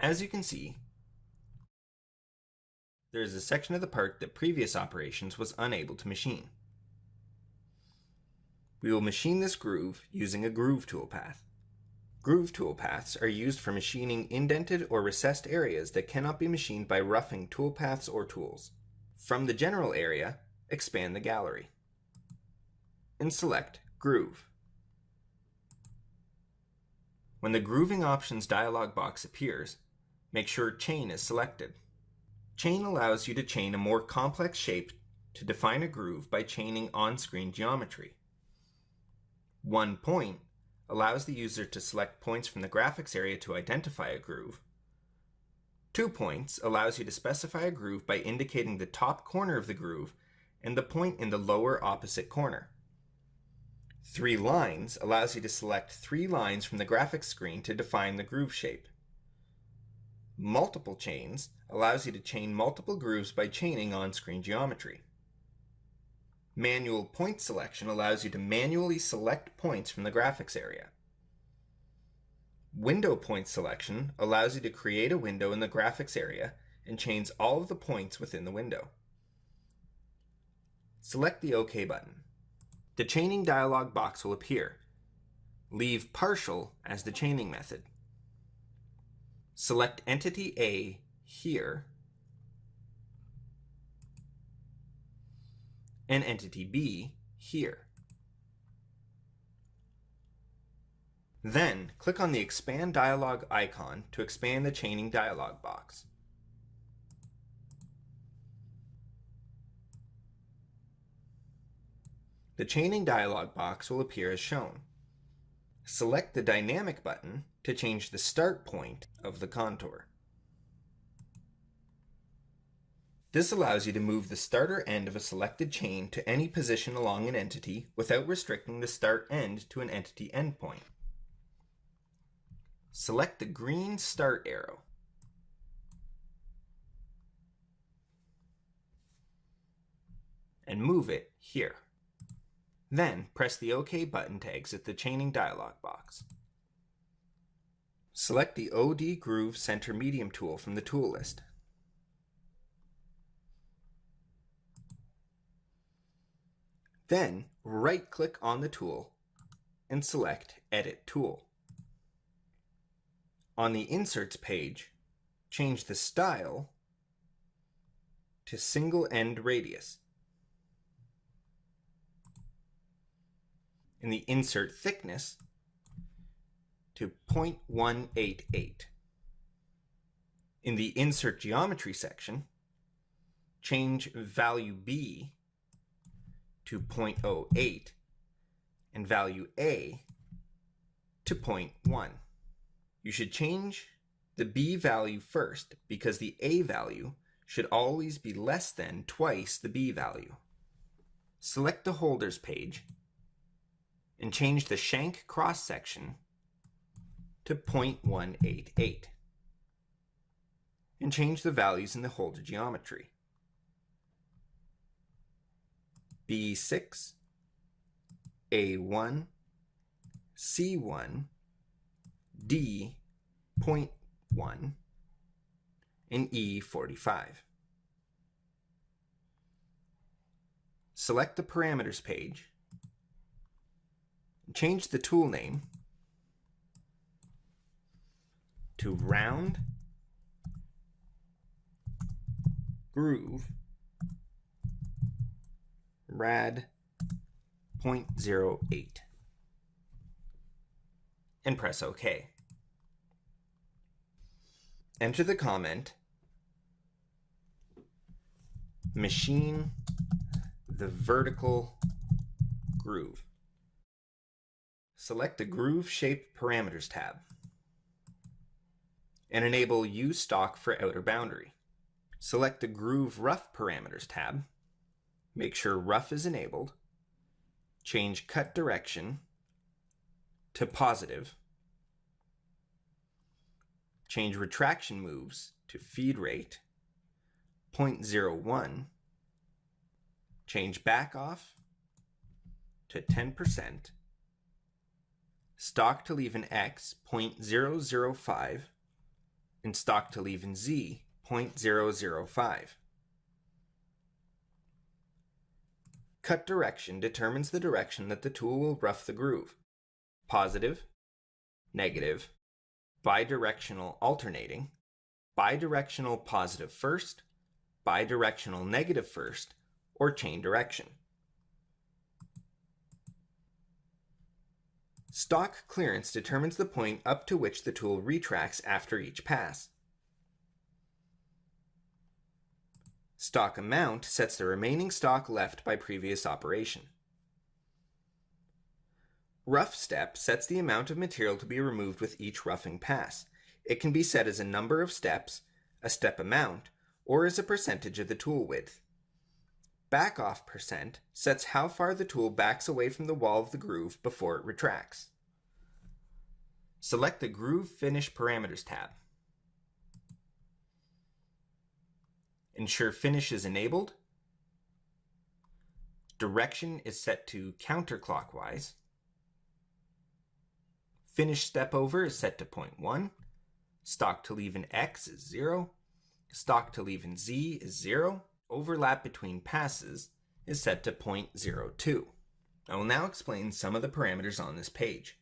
As you can see, there is a section of the part that previous operations was unable to machine. We will machine this groove using a groove toolpath. Groove toolpaths are used for machining indented or recessed areas that cannot be machined by roughing toolpaths or tools. From the general area, expand the gallery and select Groove. When the Grooving Options dialog box appears, make sure Chain is selected. Chain allows you to chain a more complex shape to define a groove by chaining on-screen geometry. One point allows the user to select points from the graphics area to identify a groove. 2 points allows you to specify a groove by indicating the top corner of the groove and the point in the lower opposite corner. 3 lines allows you to select 3 lines from the graphics screen to define the groove shape. Multiple chains allows you to chain multiple grooves by chaining on-screen geometry. Manual point selection allows you to manually select points from the graphics area. Window point selection allows you to create a window in the graphics area and chains all of the points within the window. Select the OK button. The chaining dialog box will appear. Leave partial as the chaining method. Select Entity A here and Entity B here. Then, click on the Expand dialog icon to expand the chaining dialog box. The chaining dialog box will appear as shown. Select the Dynamic button to change the start point of the contour. This allows you to move the starter end of a selected chain to any position along an entity without restricting the start end to an entity endpoint. Select the green start arrow. And move it here. Then press the OK button to exit the chaining dialog box. Select the OD Groove Center Medium tool from the tool list. Then right-click on the tool and select Edit Tool. On the Inserts page, change the style to Single End Radius. In the Insert Thickness to 0.188. In the Insert Geometry section, change value B to 0.08 and value A to 0.1. You should change the B value first because the A value should always be less than twice the B value. Select the Holders page and change the shank cross section to 0.188 and change the values in the holder geometry. B6, A1, C1, D 0.1, and E45. Select the Parameters page, change the tool name to Round Groove Rad 0.08 and press OK. Enter the comment, machine the vertical groove. Select the Groove Shape Parameters tab and enable Use Stock for Outer Boundary. Select the Groove Rough Parameters tab. Make sure Rough is enabled. Change Cut Direction to Positive. Change Retraction Moves to Feed Rate 0.01. Change Back Off to 10%. Stock to leave an X 0.005 and stock to leave in Z 0.005. Cut direction determines the direction that the tool will rough the groove. Positive, negative, bidirectional alternating, bidirectional positive first, bidirectional negative first, or chain direction. Stock clearance determines the point up to which the tool retracts after each pass. Stock amount sets the remaining stock left by previous operation. Rough step sets the amount of material to be removed with each roughing pass. It can be set as a number of steps, a step amount, or as a percentage of the tool width. Back off percent sets how far the tool backs away from the wall of the groove before it retracts. Select the Groove Finish Parameters tab. Ensure Finish is enabled. Direction is set to counterclockwise. Finish step over is set to 0.1. Stock to leave in X is 0. Stock to leave in Z is 0. Overlap between passes is set to 0.02. I will now explain some of the parameters on this page.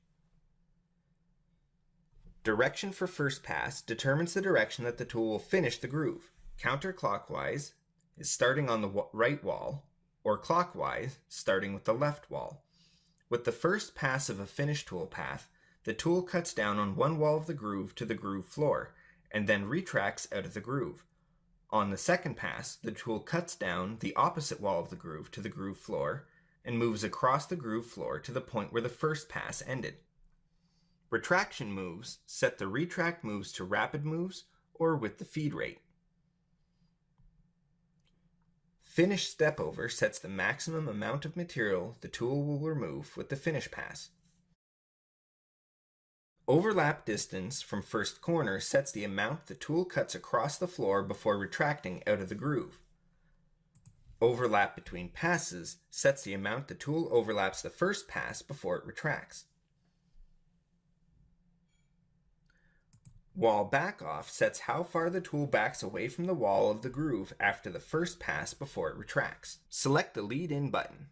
Direction for first pass determines the direction that the tool will finish the groove. Counterclockwise is starting on the right wall, or clockwise starting with the left wall. With the first pass of a finish tool path, the tool cuts down on one wall of the groove to the groove floor, and then retracts out of the groove. On the second pass, the tool cuts down the opposite wall of the groove to the groove floor and moves across the groove floor to the point where the first pass ended. Retraction moves set the retract moves to rapid moves or with the feed rate. Finish step over sets the maximum amount of material the tool will remove with the finish pass. Overlap distance from first corner sets the amount the tool cuts across the floor before retracting out of the groove. Overlap between passes sets the amount the tool overlaps the first pass before it retracts. Wall back off sets how far the tool backs away from the wall of the groove after the first pass before it retracts. Select the Lead In button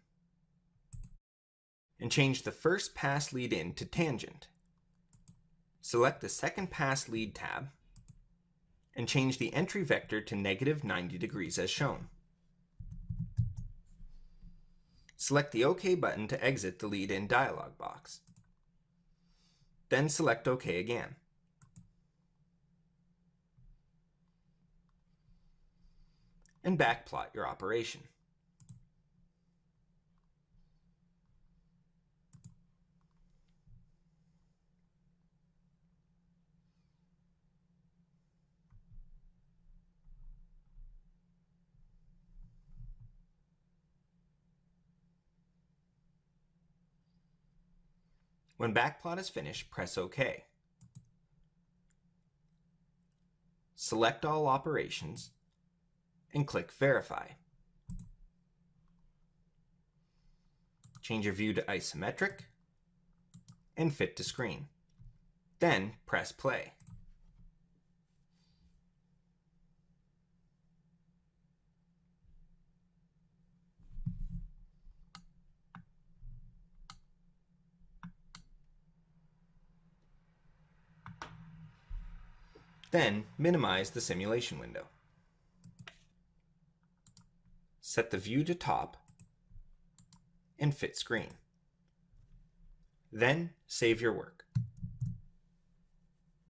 and change the first pass lead in to tangent. Select the second pass lead tab and change the entry vector to -90 degrees as shown. Select the OK button to exit the Lead In dialog box. Then select OK again. And backplot your operation. When backplot is finished, press OK. Select all operations and click Verify. Change your view to isometric and fit to screen. Then press play. Then minimize the simulation window. Set the view to top and fit screen. Then save your work.